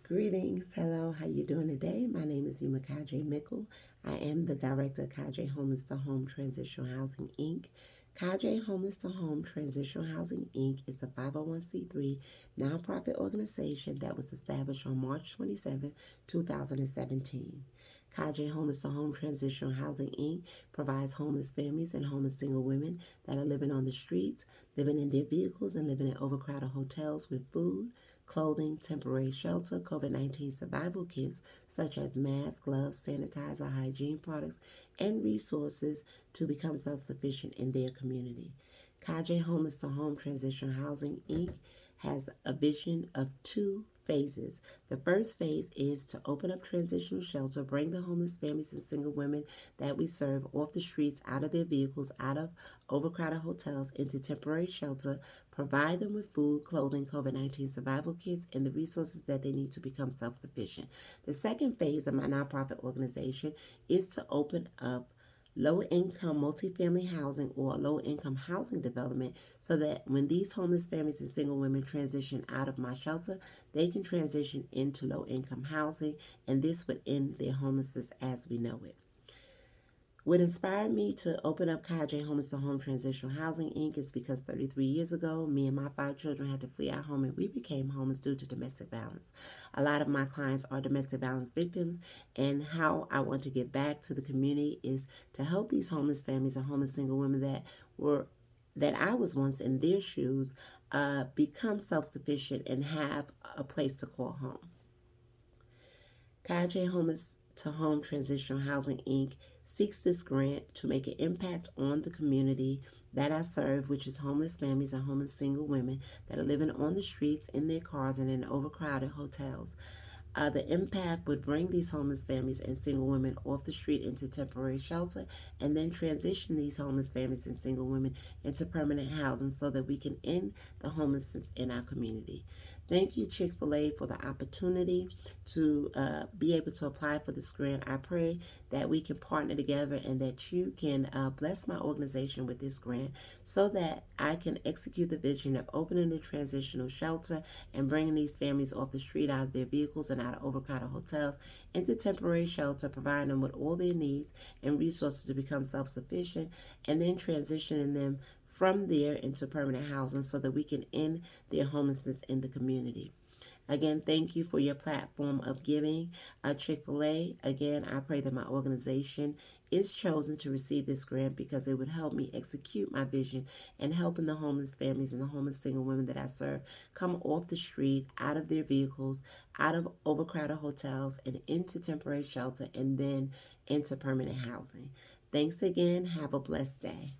Greetings, hello, how you doing today? My name is Yuma Kadre Mickle. I am the director of Kadre Homeless to Home Transitional Housing, Inc. Kadre Homeless to Home Transitional Housing, Inc. is a 501c3 nonprofit organization that was established on March 27, 2017. Kadre Homeless to Home Transitional Housing, Inc. provides homeless families and homeless single women that are living on the streets, living in their vehicles, and living in overcrowded hotels with food, clothing, temporary shelter, COVID-19 survival kits such as masks, gloves, sanitizer, hygiene products, and resources to become self-sufficient in their community. Kadre Homeless to Home Transitional Housing, Inc. has a vision of two phases. The first phase is to open up transitional shelter, bring the homeless families and single women that we serve off the streets, out of their vehicles, out of overcrowded hotels, into temporary shelter, provide them with food, clothing, COVID-19 survival kits, and the resources that they need to become self-sufficient. The second phase of my nonprofit organization is to open up low-income multifamily housing or low-income housing development so that when these homeless families and single women transition out of my shelter, they can transition into low-income housing, and this would end their homelessness as we know it. What inspired me to open up Kadre Homeless to Home Transitional Housing, Inc. is because 33 years ago, me and my 5 children had to flee our home and we became homeless due to domestic violence. A lot of my clients are domestic violence victims, and how I want to give back to the community is to help these homeless families and homeless single women that I was once in their shoes become self-sufficient and have a place to call home. Kadre Homeless to Home Transitional Housing, Inc. seeks this grant to make an impact on the community that I serve, which is homeless families and homeless single women that are living on the streets, in their cars, and in overcrowded hotels. The impact would bring these homeless families and single women off the street into temporary shelter, and then transition these homeless families and single women into permanent housing so that we can end the homelessness in our community. Thank you, Chick-fil-A, for the opportunity to be able to apply for this grant. I pray that we can partner together and that you can bless my organization with this grant so that I can execute the vision of opening the transitional shelter and bringing these families off the street, out of their vehicles and out of overcrowded hotels, into temporary shelter, providing them with all their needs and resources to become self-sufficient, and then transitioning them from there into permanent housing so that we can end their homelessness in the community. Again, thank you for your platform of giving, Chick-fil-A. Again, I pray that my organization is chosen to receive this grant because it would help me execute my vision and helping the homeless families and the homeless single women that I serve come off the street, out of their vehicles, out of overcrowded hotels, and into temporary shelter, and then into permanent housing. Thanks again. Have a blessed day.